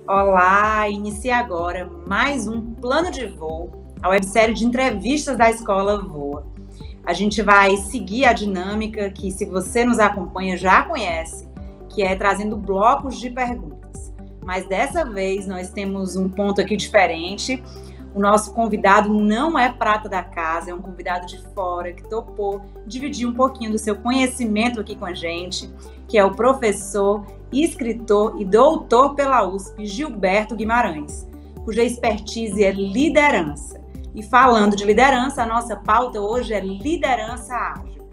Olá, inicia agora mais um Plano de Voo, a websérie de entrevistas da Escola Voa. A gente vai seguir a dinâmica que, se você nos acompanha, já conhece, que é trazendo blocos de perguntas. Mas dessa vez nós temos um ponto aqui diferente. O nosso convidado não é prata da casa, é um convidado de fora que topou dividir um pouquinho do seu conhecimento aqui com a gente, que é o professor, escritor e doutor pela USP, Gilberto Guimarães, cuja expertise é liderança. E falando de liderança, a nossa pauta hoje é liderança ágil.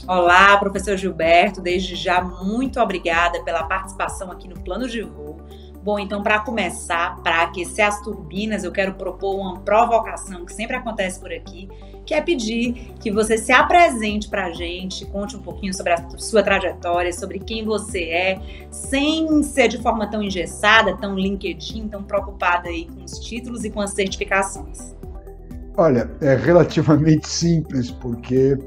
Olá, professor Gilberto, desde já muito obrigada pela participação aqui no Plano de Voo. Bom, então, para começar, para aquecer as turbinas, eu quero propor uma provocação que sempre acontece por aqui, que é pedir que você se apresente para a gente, conte um pouquinho sobre a sua trajetória, sobre quem você é, sem ser de forma tão engessada, tão LinkedIn, tão preocupada aí com os títulos e com as certificações. Olha, é relativamente simples, porque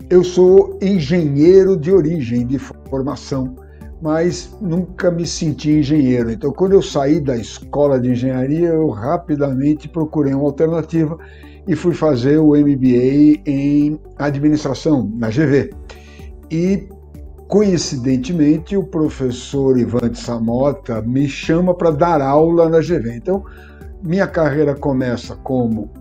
eu sou engenheiro de origem, de formação, mas nunca me senti engenheiro. Então, quando eu saí da escola de engenharia, eu rapidamente procurei uma alternativa e fui fazer o MBA em administração, na GV. E, coincidentemente, o professor Ivan de Samota me chama para dar aula na GV. Então, minha carreira começa como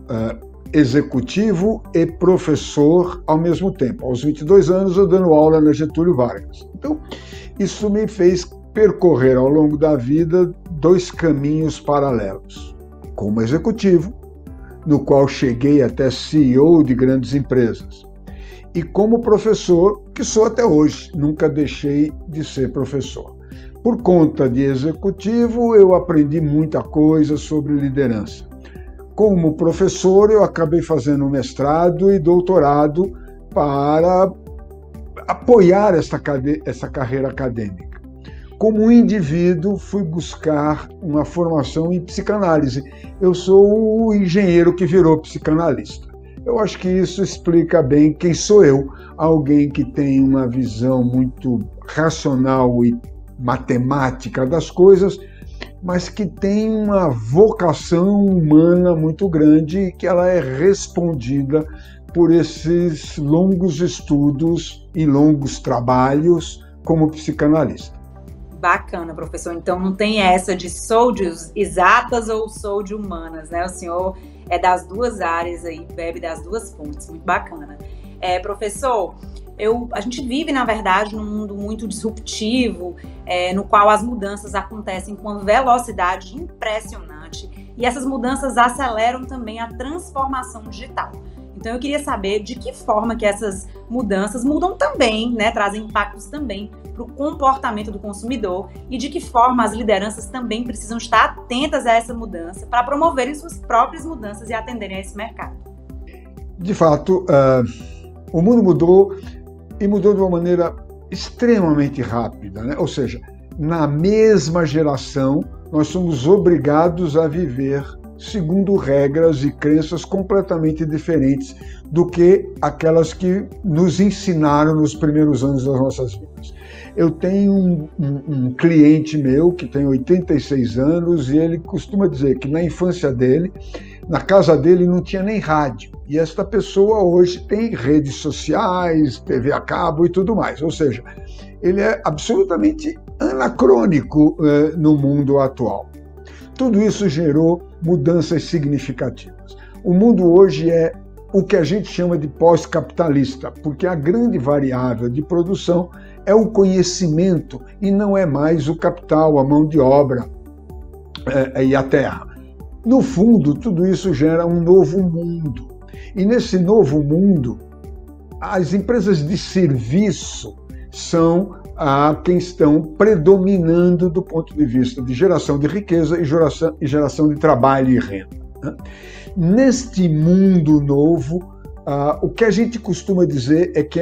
executivo e professor ao mesmo tempo. Aos 22 anos, eu dando aula na Getúlio Vargas. Então, isso me fez percorrer ao longo da vida dois caminhos paralelos. Como executivo, no qual cheguei até CEO de grandes empresas, e como professor, que sou até hoje, nunca deixei de ser professor. Por conta de executivo, eu aprendi muita coisa sobre liderança. Como professor, eu acabei fazendo mestrado e doutorado para apoiar essa carreira acadêmica. Como indivíduo, fui buscar uma formação em psicanálise. Eu sou o engenheiro que virou psicanalista. Eu acho que isso explica bem quem sou eu, alguém que tem uma visão muito racional e matemática das coisas, mas que tem uma vocação humana muito grande e que ela é respondida por esses longos estudos e longos trabalhos como psicanalista. Bacana, professor. Então não tem essa de sou de exatas ou sou de humanas, né? O senhor é das duas áreas aí, bebe das duas fontes. Muito bacana. Professor, a gente vive, na verdade, num mundo muito disruptivo, no qual as mudanças acontecem com uma velocidade impressionante e essas mudanças aceleram também a transformação digital. Então eu queria saber de que forma que essas mudanças mudam também, né, trazem impactos também para o comportamento do consumidor e de que forma as lideranças também precisam estar atentas a essa mudança para promoverem suas próprias mudanças e atenderem a esse mercado. De fato, o mundo mudou e mudou de uma maneira extremamente rápida, né? Ou seja, na mesma geração, nós somos obrigados a viver segundo regras e crenças completamente diferentes do que aquelas que nos ensinaram nos primeiros anos das nossas vidas. Eu tenho um cliente meu que tem 86 anos e ele costuma dizer que na infância dele, na casa dele não tinha nem rádio. E esta pessoa hoje tem redes sociais, TV a cabo e tudo mais. Ou seja, ele é absolutamente anacrônico no mundo atual. Tudo isso gerou mudanças significativas. O mundo hoje é o que a gente chama de pós-capitalista, porque a grande variável de produção é o conhecimento e não é mais o capital, a mão de obra e a terra. No fundo, tudo isso gera um novo mundo. E nesse novo mundo, as empresas de serviço são quem estão predominando do ponto de vista de geração de riqueza e geração de trabalho e renda. Neste mundo novo, o que a gente costuma dizer é que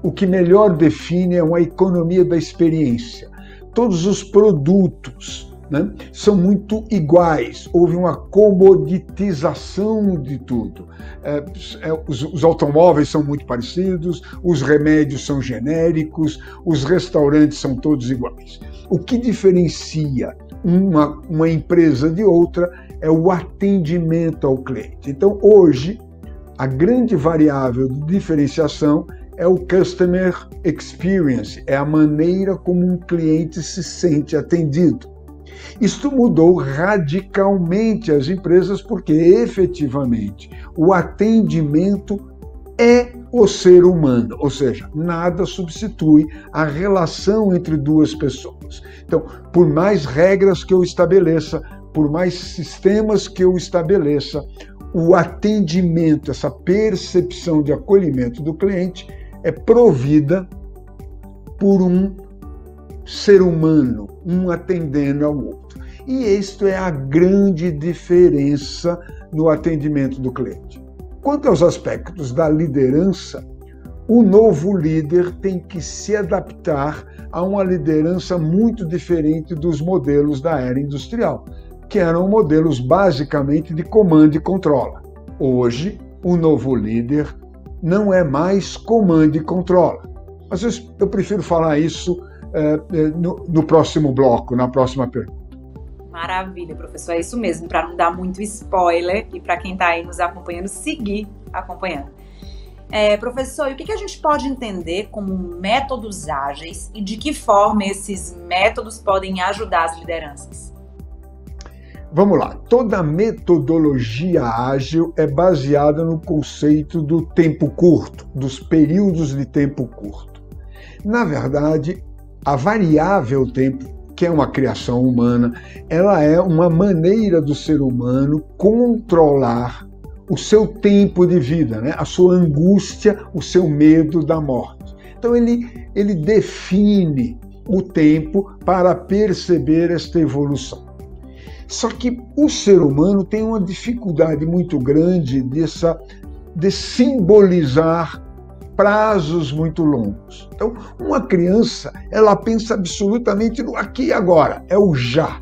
o que melhor define é uma economia da experiência. Todos os produtos né? São muito iguais, houve uma comoditização de tudo. Os automóveis são muito parecidos, os remédios são genéricos, os restaurantes são todos iguais. O que diferencia uma empresa de outra é o atendimento ao cliente. Então, hoje, a grande variável de diferenciação é o Customer Experience, é a maneira como um cliente se sente atendido. Isto mudou radicalmente as empresas porque, efetivamente, o atendimento é o ser humano, ou seja, nada substitui a relação entre duas pessoas. Então, por mais regras que eu estabeleça, por mais sistemas que eu estabeleça, o atendimento, essa percepção de acolhimento do cliente é provida por um ser humano, um atendendo ao outro. E isto é a grande diferença no atendimento do cliente. Quanto aos aspectos da liderança, o novo líder tem que se adaptar a uma liderança muito diferente dos modelos da era industrial, que eram modelos basicamente de comando e controla. Hoje, o novo líder não é mais comando e controla. Mas eu prefiro falar isso no próximo bloco, na próxima pergunta. Maravilha, professor, é isso mesmo, para não dar muito spoiler e para quem está aí nos acompanhando, seguir acompanhando. Professor, e o que a gente pode entender como métodos ágeis e de que forma esses métodos podem ajudar as lideranças? Vamos lá, toda metodologia ágil é baseada no conceito do tempo curto, dos períodos de tempo curto. Na verdade, a variável tempo, que é uma criação humana, ela é uma maneira do ser humano controlar o seu tempo de vida, né? A sua angústia, o seu medo da morte. Então ele define o tempo para perceber esta evolução. Só que o ser humano tem uma dificuldade muito grande de simbolizar prazos muito longos. Então, uma criança, ela pensa absolutamente no aqui e agora, é o já.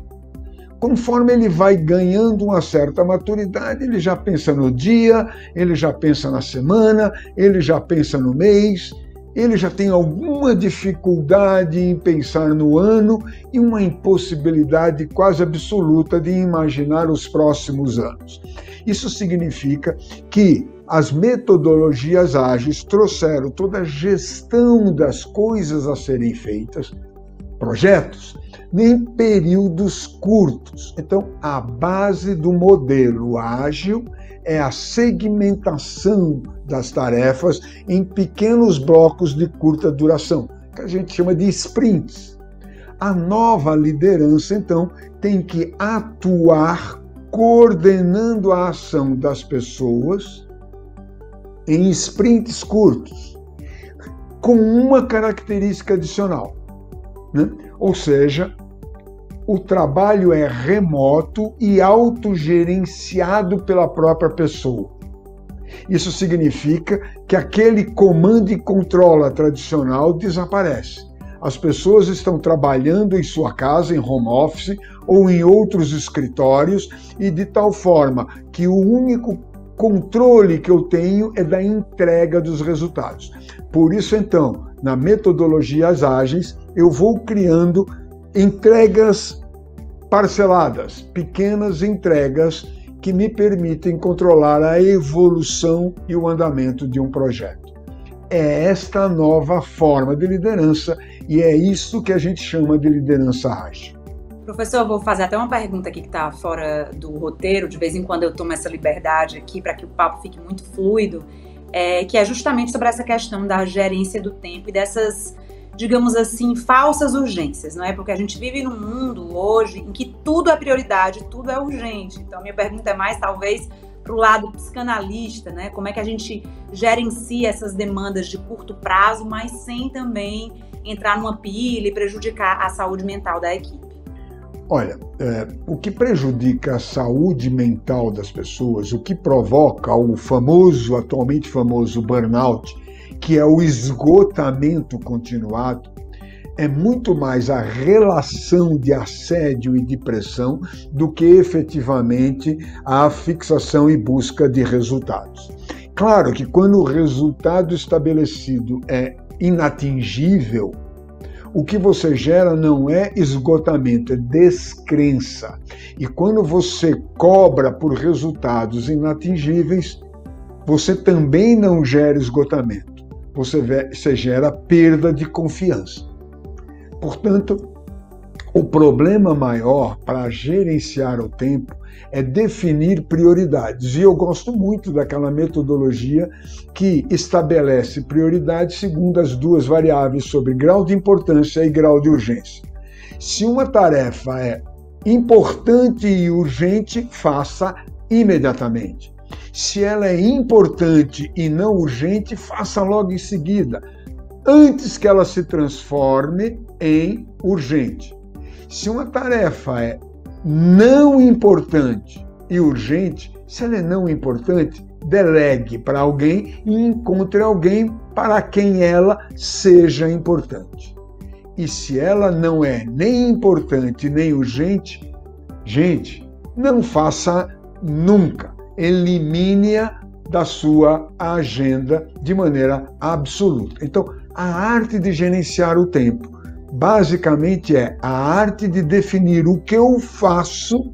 Conforme ele vai ganhando uma certa maturidade, ele já pensa no dia, ele já pensa na semana, ele já pensa no mês, ele já tem alguma dificuldade em pensar no ano e uma impossibilidade quase absoluta de imaginar os próximos anos. Isso significa que as metodologias ágeis trouxeram toda a gestão das coisas a serem feitas, projetos, em períodos curtos. Então, a base do modelo ágil é a segmentação das tarefas em pequenos blocos de curta duração, que a gente chama de sprints. A nova liderança, então, tem que atuar coordenando a ação das pessoas em sprints curtos, com uma característica adicional, né? Ou seja, o trabalho é remoto e autogerenciado pela própria pessoa. Isso significa que aquele comando e controla tradicional desaparece. As pessoas estão trabalhando em sua casa, em home office ou em outros escritórios, e de tal forma que o único controle que eu tenho é da entrega dos resultados. Por isso, então, na metodologias ágeis, eu vou criando entregas parceladas, pequenas entregas que me permitem controlar a evolução e o andamento de um projeto. É esta nova forma de liderança e é isso que a gente chama de liderança ágil. Professor, eu vou fazer até uma pergunta aqui que está fora do roteiro, de vez em quando eu tomo essa liberdade aqui para que o papo fique muito fluido, que é justamente sobre essa questão da gerência do tempo e dessas, digamos assim, falsas urgências, não é? Porque a gente vive num mundo hoje em que tudo é prioridade, tudo é urgente. Então, minha pergunta é mais, talvez, para o lado psicanalista, né? Como é que a gente gerencia essas demandas de curto prazo, mas sem também entrar numa pilha e prejudicar a saúde mental da equipe? Olha, o que prejudica a saúde mental das pessoas, o que provoca o atualmente famoso burnout, que é o esgotamento continuado, é muito mais a relação de assédio e de pressão do que efetivamente a fixação e busca de resultados. Claro que quando o resultado estabelecido é inatingível, o que você gera não é esgotamento, é descrença. E quando você cobra por resultados inatingíveis, você também não gera esgotamento, você gera perda de confiança. Portanto, o problema maior para gerenciar o tempo é definir prioridades. E eu gosto muito daquela metodologia que estabelece prioridades segundo as duas variáveis sobre grau de importância e grau de urgência. Se uma tarefa é importante e urgente, faça imediatamente. Se ela é importante e não urgente, faça logo em seguida, antes que ela se transforme em urgente. Se uma tarefa é não importante e urgente, se ela é não importante, delegue para alguém e encontre alguém para quem ela seja importante. E se ela não é nem importante nem urgente, gente, não faça nunca. Elimine-a da sua agenda de maneira absoluta. Então, a arte de gerenciar o tempo, basicamente é a arte de definir o que eu faço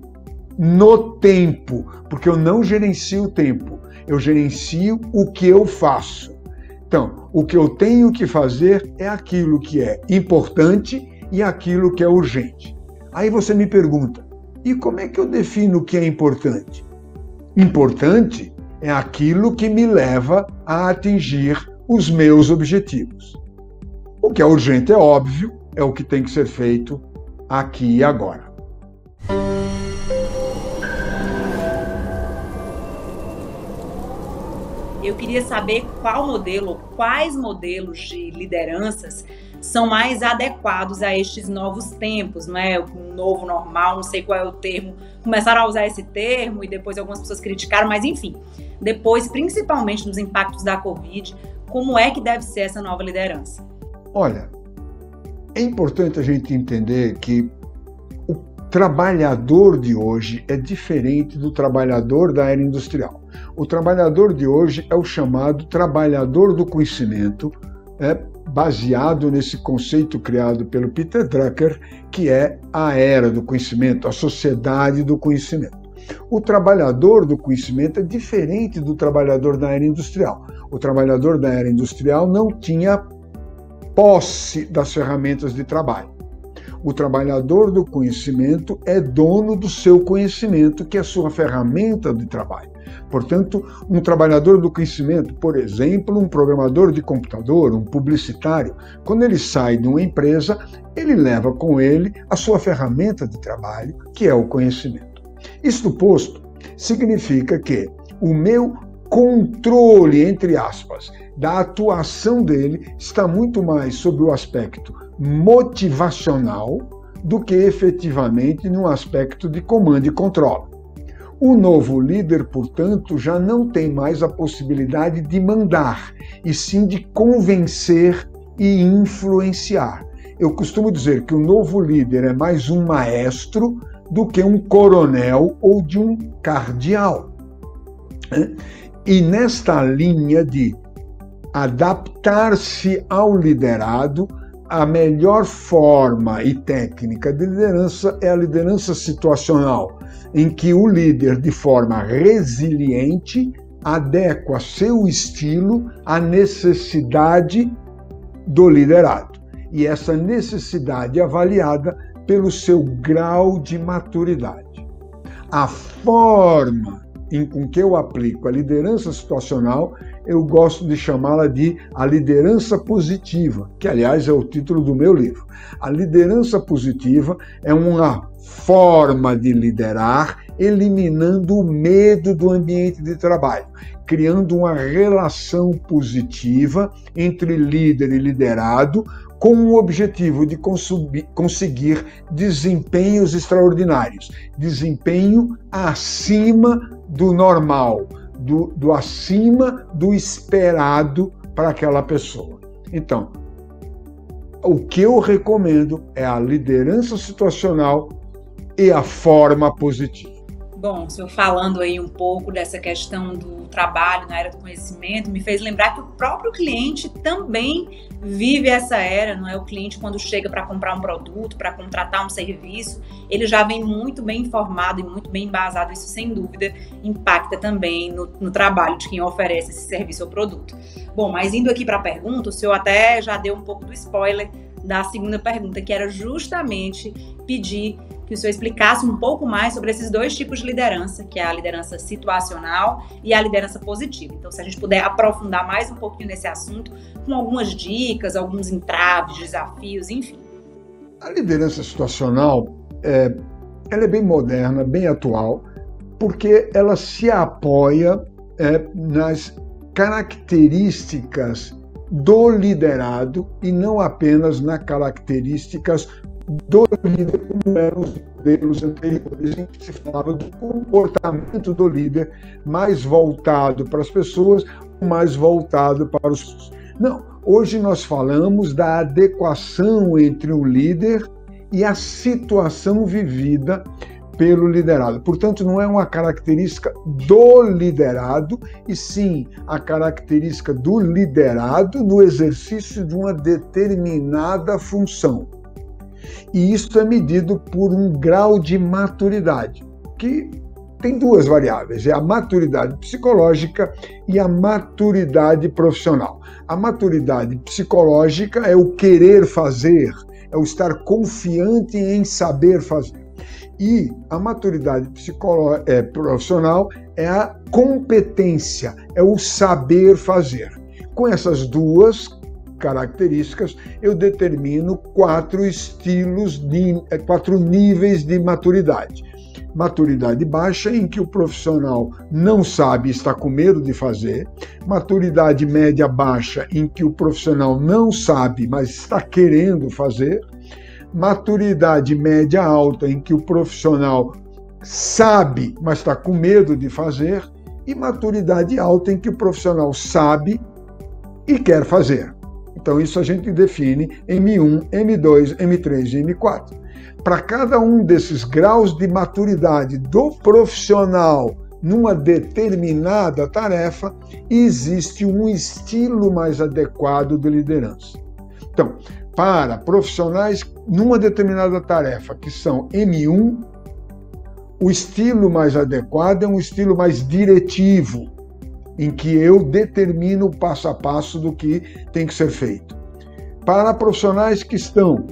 no tempo, porque eu não gerencio o tempo, eu gerencio o que eu faço. Então, o que eu tenho que fazer é aquilo que é importante e aquilo que é urgente. Aí você me pergunta, e como é que eu defino o que é importante? Importante é aquilo que me leva a atingir os meus objetivos. O que é urgente é óbvio, é o que tem que ser feito aqui e agora. Eu queria saber quais modelos de lideranças são mais adequados a estes novos tempos, não é? O novo normal, não sei qual é o termo. Começaram a usar esse termo e depois algumas pessoas criticaram, mas enfim. Depois, principalmente nos impactos da Covid, como é que deve ser essa nova liderança? Olha, é importante a gente entender que o trabalhador de hoje é diferente do trabalhador da era industrial. O trabalhador de hoje é o chamado trabalhador do conhecimento, baseado nesse conceito criado pelo Peter Drucker, que é a era do conhecimento, a sociedade do conhecimento. O trabalhador do conhecimento é diferente do trabalhador da era industrial. O trabalhador da era industrial não tinha posse das ferramentas de trabalho. O trabalhador do conhecimento é dono do seu conhecimento, que é a sua ferramenta de trabalho. Portanto, um trabalhador do conhecimento, por exemplo, um programador de computador, um publicitário, quando ele sai de uma empresa, ele leva com ele a sua ferramenta de trabalho, que é o conhecimento. Isto posto, significa que o meu controle, entre aspas, da atuação dele está muito mais sobre o aspecto motivacional do que efetivamente no aspecto de comando e controle. O novo líder, portanto, já não tem mais a possibilidade de mandar, e sim de convencer e influenciar. Eu costumo dizer que o novo líder é mais um maestro do que um coronel ou de um cardeal. E nesta linha de adaptar-se ao liderado, a melhor forma e técnica de liderança é a liderança situacional, em que o líder, de forma resiliente, adequa seu estilo à necessidade do liderado. E essa necessidade é avaliada pelo seu grau de maturidade. A forma com que eu aplico a liderança situacional, eu gosto de chamá-la de a liderança positiva, que, aliás, é o título do meu livro. A liderança positiva é uma forma de liderar, eliminando o medo do ambiente de trabalho, criando uma relação positiva entre líder e liderado, com o objetivo de conseguir desempenhos extraordinários, desempenho acima do normal, do acima do esperado para aquela pessoa. Então, o que eu recomendo é a liderança situacional e a forma positiva. Bom, o senhor falando aí um pouco dessa questão do trabalho na era do conhecimento, me fez lembrar que o próprio cliente também vive essa era, não é? O cliente, quando chega para comprar um produto, para contratar um serviço, ele já vem muito bem informado e muito bem embasado. Isso, sem dúvida, impacta também no trabalho de quem oferece esse serviço ou produto. Bom, mas indo aqui para a pergunta, o senhor até já deu um pouco do spoiler da segunda pergunta, que era justamente pedir que o senhor explicasse um pouco mais sobre esses dois tipos de liderança, que é a liderança situacional e a liderança positiva. Então, se a gente puder aprofundar mais um pouquinho nesse assunto, com algumas dicas, alguns entraves, desafios, enfim. A liderança situacional, ela é bem moderna, bem atual, porque ela se apoia nas características do liderado e não apenas nas características do líder, como eram os modelos anteriores, em que se falava do comportamento do líder mais voltado para as pessoas, mais voltado para os... Não, hoje nós falamos da adequação entre o líder e a situação vivida pelo liderado. Portanto, não é uma característica do liderado, e sim a característica do liderado no exercício de uma determinada função. E isso é medido por um grau de maturidade, que tem duas variáveis, é a maturidade psicológica e a maturidade profissional. A maturidade psicológica é o querer fazer, é o estar confiante em saber fazer. E a maturidade profissional é a competência, é o saber fazer. Com essas duas características, eu determino 4 níveis de maturidade. Maturidade baixa, em que o profissional não sabe e está com medo de fazer. Maturidade média baixa, em que o profissional não sabe, mas está querendo fazer. Maturidade média alta, em que o profissional sabe, mas está com medo de fazer. E maturidade alta, em que o profissional sabe e quer fazer. Então, isso a gente define M1, M2, M3 e M4. Para cada um desses graus de maturidade do profissional numa determinada tarefa, existe um estilo mais adequado de liderança. Então, para profissionais numa determinada tarefa, que são M1, o estilo mais adequado é um estilo mais diretivo, em que eu determino o passo a passo do que tem que ser feito. Para profissionais que estão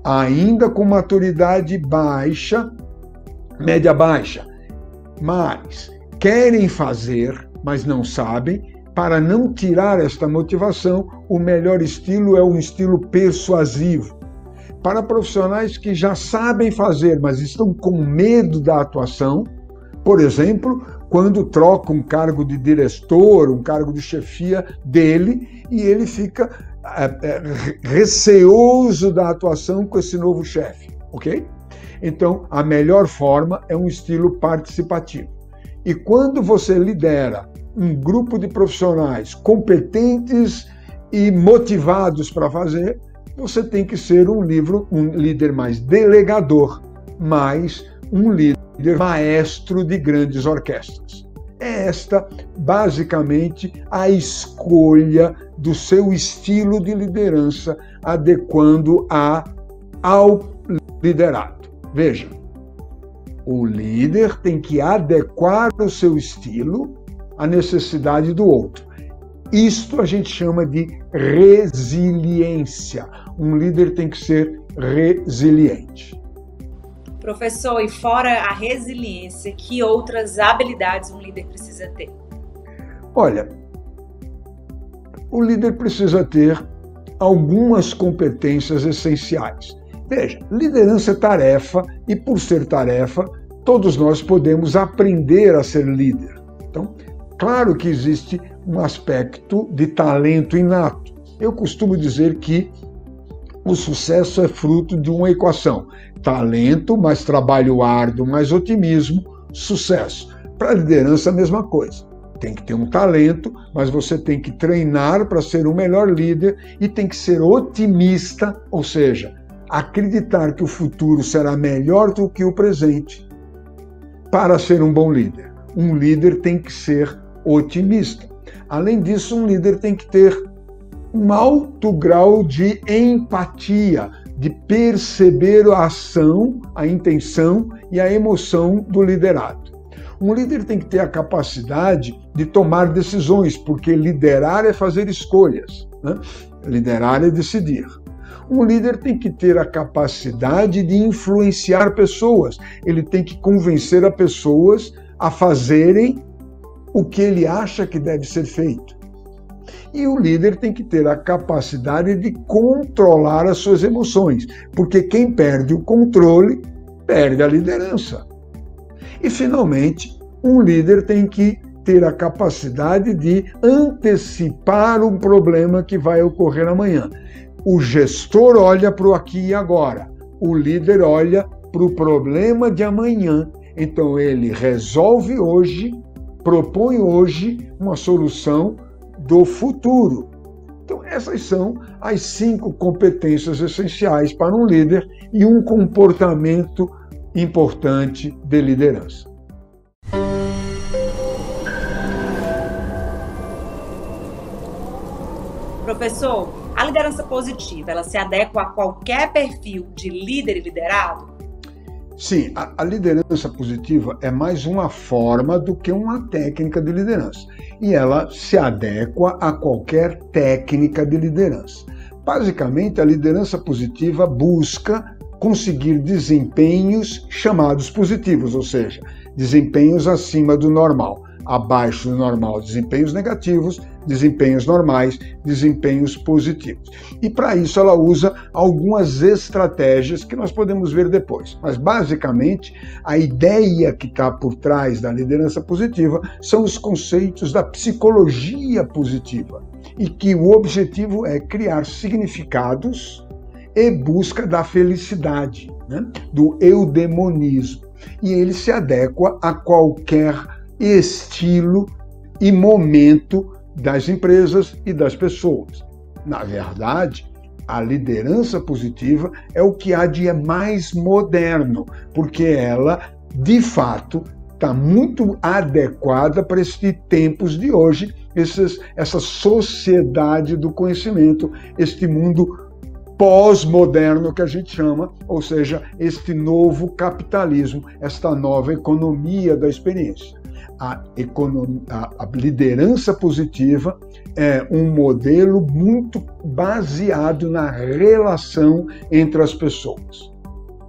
ainda com maturidade baixa, média baixa, mas querem fazer, mas não sabem, para não tirar esta motivação, o melhor estilo é um estilo persuasivo. Para profissionais que já sabem fazer, mas estão com medo da atuação, por exemplo, quando troca um cargo de diretor, um cargo de chefia dele, e ele fica receoso da atuação com esse novo chefe, ok? Então, a melhor forma é um estilo participativo. E quando você lidera um grupo de profissionais competentes e motivados para fazer, você tem que ser um líder mais delegador, mais um líder maestro de grandes orquestras. É esta, basicamente, a escolha do seu estilo de liderança, adequando ao liderado. Veja, o líder tem que adequar o seu estilo à necessidade do outro. Isto a gente chama de resiliência. Um líder tem que ser resiliente. Professor, e fora a resiliência, que outras habilidades um líder precisa ter? Olha, o líder precisa ter algumas competências essenciais. Veja, liderança é tarefa e, por ser tarefa, todos nós podemos aprender a ser líder. Então, claro que existe um aspecto de talento inato. Eu costumo dizer que o sucesso é fruto de uma equação. Talento, mais trabalho árduo, mais otimismo, sucesso. Para a liderança, a mesma coisa. tem que ter um talento, mas você tem que treinar para ser um melhor líder e tem que ser otimista, ou seja, acreditar que o futuro será melhor do que o presente para ser um bom líder. Um líder tem que ser otimista. Além disso, um líder tem que ter um alto grau de empatia, de perceber a ação, a intenção e a emoção do liderado. Um líder tem que ter a capacidade de tomar decisões, porque liderar é fazer escolhas, né? Liderar é decidir. Um líder tem que ter a capacidade de influenciar pessoas. Ele tem que convencer as pessoas a fazerem o que ele acha que deve ser feito. E o líder tem que ter a capacidade de controlar as suas emoções, porque quem perde o controle, perde a liderança. E, finalmente, um líder tem que ter a capacidade de antecipar um problema que vai ocorrer amanhã. O gestor olha para o aqui e agora, o líder olha para o problema de amanhã. Então, ele resolve hoje, propõe hoje uma solução do futuro. Então, essas são as 5 competências essenciais para um líder e um comportamento importante de liderança. Professor, a liderança positiva, ela se adequa a qualquer perfil de líder e liderado? Sim, a liderança positiva é mais uma forma do que uma técnica de liderança. E ela se adequa a qualquer técnica de liderança. Basicamente, a liderança positiva busca conseguir desempenhos chamados positivos, ou seja, desempenhos acima do normal. Abaixo do normal, desempenhos negativos, desempenhos normais, desempenhos positivos. E para isso ela usa algumas estratégias que nós podemos ver depois. Mas basicamente a ideia que está por trás da liderança positiva são os conceitos da psicologia positiva e que o objetivo é criar significados e busca da felicidade, né? Do eudemonismo. E ele se adequa a qualquer estilo e momento das empresas e das pessoas. Na verdade, a liderança positiva é o que há de mais moderno, porque ela, de fato, está muito adequada para estes tempos de hoje, essa sociedade do conhecimento, este mundo pós-moderno que a gente chama, ou seja, este novo capitalismo, esta nova economia da experiência. A liderança positiva é um modelo muito baseado na relação entre as pessoas.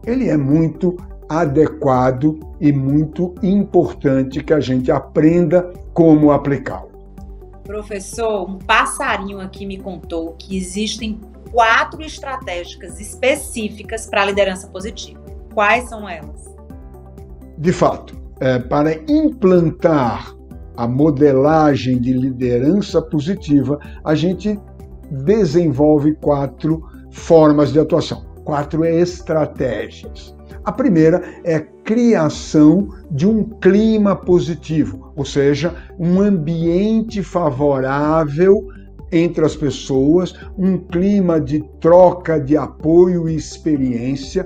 Ele é muito adequado e muito importante que a gente aprenda como aplicá-lo. Professor, um passarinho aqui me contou que existem 4 estratégias específicas para a liderança positiva. Quais são elas? De fato, para implantar a modelagem de liderança positiva, a gente desenvolve 4 formas de atuação, 4 estratégias. A primeira é a criação de um clima positivo, ou seja, um ambiente favorável entre as pessoas, um clima de troca de apoio e experiência,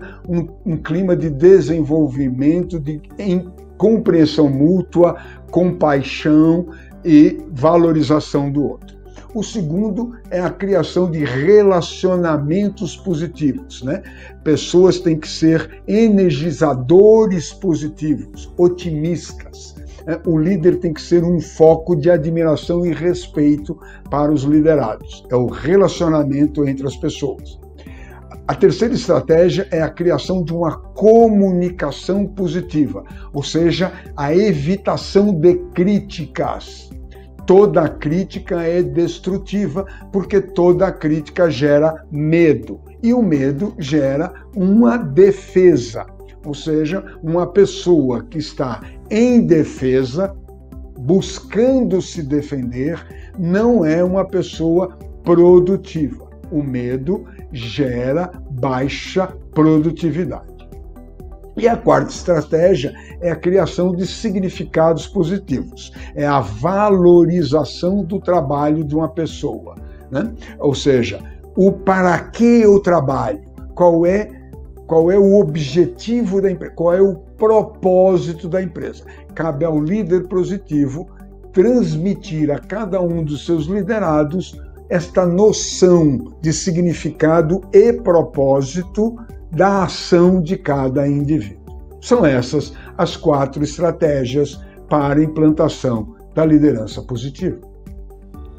um clima de desenvolvimento, em compreensão mútua, compaixão e valorização do outro. O segundo é a criação de relacionamentos positivos, né? Pessoas têm que ser energizadores positivos, otimistas. O líder tem que ser um foco de admiração e respeito para os liderados. É o relacionamento entre as pessoas. A terceira estratégia é a criação de uma comunicação positiva, ou seja, a evitação de críticas. Toda crítica é destrutiva, porque toda crítica gera medo. E o medo gera uma defesa, ou seja, uma pessoa que está em defesa, buscando se defender, não é uma pessoa produtiva. O medo gera baixa produtividade. E a quarta estratégia é a criação de significados positivos, é a valorização do trabalho de uma pessoa, né? Ou seja, o para que eu trabalho, qual é o objetivo da empresa, qual é o propósito da empresa. Cabe ao líder positivo transmitir a cada um dos seus liderados esta noção de significado e propósito da ação de cada indivíduo. São essas as 4 estratégias para a implantação da liderança positiva.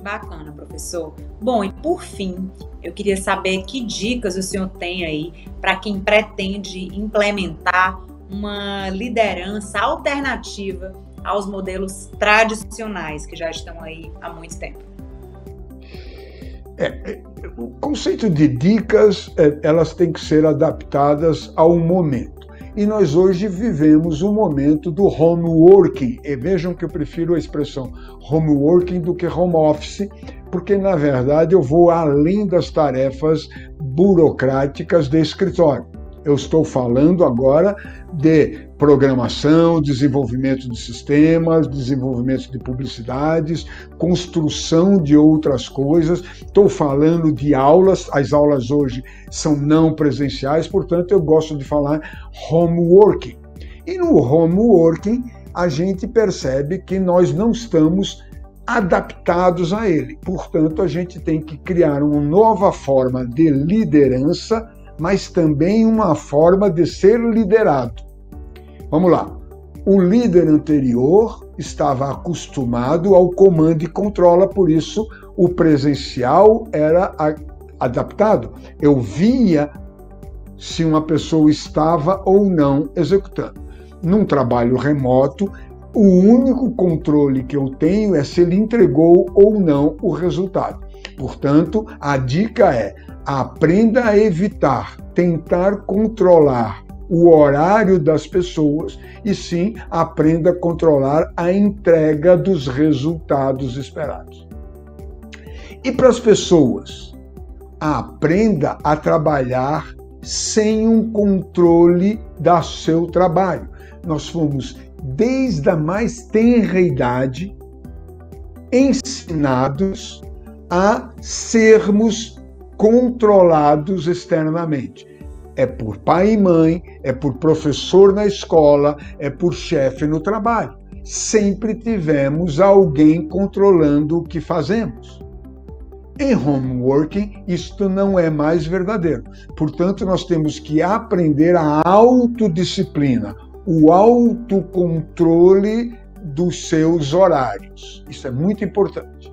Bacana, professor. Bom, e por fim, eu queria saber que dicas o senhor tem aí para quem pretende implementar uma liderança alternativa aos modelos tradicionais que já estão aí há muito tempo. O conceito de dicas, elas têm que ser adaptadas ao momento. E nós hoje vivemos um momento do home working. E vejam que eu prefiro a expressão home working do que home office, porque, na verdade, eu vou além das tarefas burocráticas de escritório. Eu estou falando agora de programação, desenvolvimento de sistemas, desenvolvimento de publicidades, construção de outras coisas. Estou falando de aulas, as aulas hoje são não presenciais, portanto eu gosto de falar home working. E no home working a gente percebe que nós não estamos adaptados a ele. Portanto, a gente tem que criar uma nova forma de liderança, mas também uma forma de ser liderado. Vamos lá. O líder anterior estava acostumado ao comando e controla, por isso o presencial era adaptado. Eu via se uma pessoa estava ou não executando. Num trabalho remoto, o único controle que eu tenho é se ele entregou ou não o resultado. Portanto, a dica é: aprenda a evitar, tentar controlar o horário das pessoas e sim aprenda a controlar a entrega dos resultados esperados. E para as pessoas, aprenda a trabalhar sem um controle do seu trabalho. Nós fomos, desde a mais tenra idade, ensinados a sermos controlados externamente. É por pai e mãe, é por professor na escola, é por chefe no trabalho. Sempre tivemos alguém controlando o que fazemos. Em home working, isto não é mais verdadeiro. Portanto, nós temos que aprender a autodisciplina, o autocontrole dos seus horários. Isso é muito importante.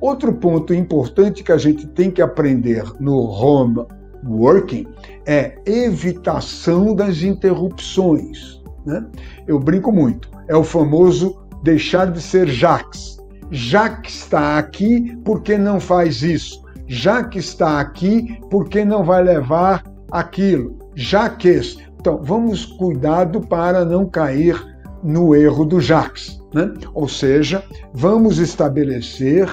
Outro ponto importante que a gente tem que aprender no home working é evitação das interrupções, né? Eu brinco muito, é o famoso deixar de ser Jacques. Jacques está aqui, por que não faz isso? Jacques está aqui, por que não vai levar aquilo? Jacques. Então, vamos cuidado para não cair no erro do Jacques, né? Ou seja, vamos estabelecer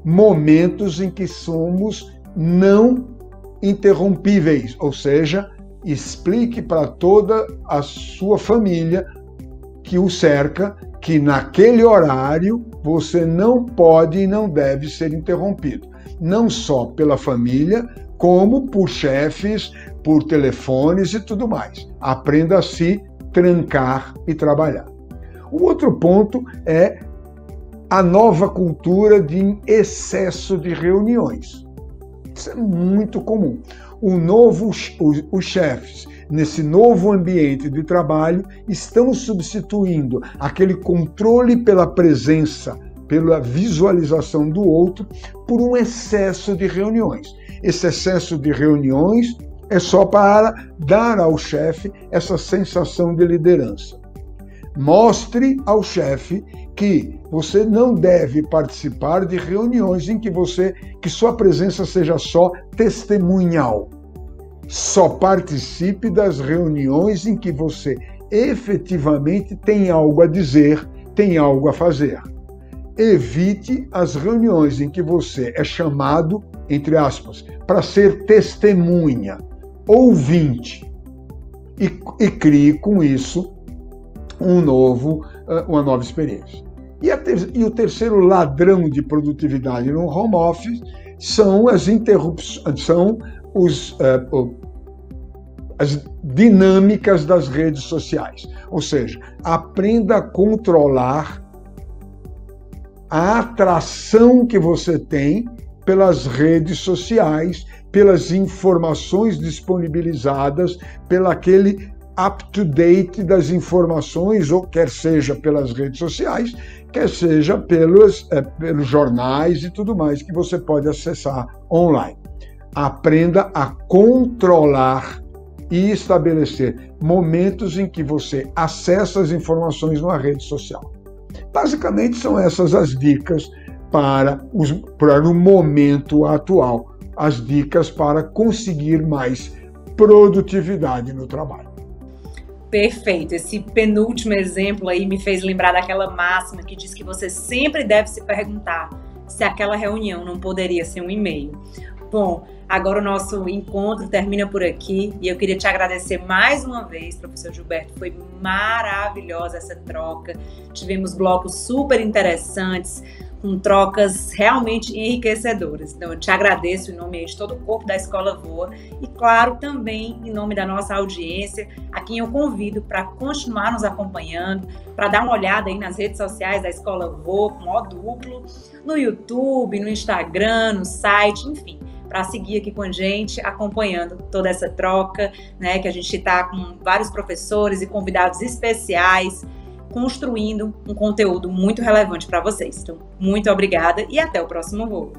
momentos em que somos não interrompíveis, ou seja, explique para toda a sua família que o cerca que naquele horário você não pode e não deve ser interrompido, não só pela família, como por chefes, por telefones e tudo mais. Aprenda a se trancar e trabalhar. O outro ponto é a nova cultura de excesso de reuniões. Isso é muito comum. Os chefes, nesse novo ambiente de trabalho, estão substituindo aquele controle pela presença, pela visualização do outro, por um excesso de reuniões. Esse excesso de reuniões é só para dar ao chefe essa sensação de liderança. Mostre ao chefe que você não deve participar de reuniões em que sua presença seja só testemunhal. Só participe das reuniões em que você efetivamente tem algo a dizer, tem algo a fazer. Evite as reuniões em que você é chamado, entre aspas, para ser testemunha, ouvinte. e crie com isso uma nova experiência. E o terceiro ladrão de produtividade no home office são as interrupções, são as dinâmicas das redes sociais. Ou seja, aprenda a controlar a atração que você tem pelas redes sociais, pelas informações disponibilizadas, pelo aquele up-to-date das informações, ou quer seja pelas redes sociais, quer seja pelos jornais e tudo mais que você pode acessar online. Aprenda a controlar e estabelecer momentos em que você acessa as informações numa rede social. Basicamente, são essas as dicas para o momento atual, as dicas para conseguir mais produtividade no trabalho. Perfeito. Esse penúltimo exemplo aí me fez lembrar daquela máxima que diz que você sempre deve se perguntar se aquela reunião não poderia ser um e-mail. Bom, agora o nosso encontro termina por aqui e eu queria te agradecer mais uma vez, professor Gilberto. Foi maravilhosa essa troca. Tivemos blocos super interessantes, com trocas realmente enriquecedoras. Então, eu te agradeço em nome de todo o corpo da Escola Voa e, claro, também em nome da nossa audiência, a quem eu convido para continuar nos acompanhando, para dar uma olhada aí nas redes sociais da Escola Voa, com O duplo, no YouTube, no Instagram, no site, enfim, para seguir aqui com a gente, acompanhando toda essa troca, né, que a gente está com vários professores e convidados especiais, construindo um conteúdo muito relevante para vocês. Então, muito obrigada e até o próximo voo.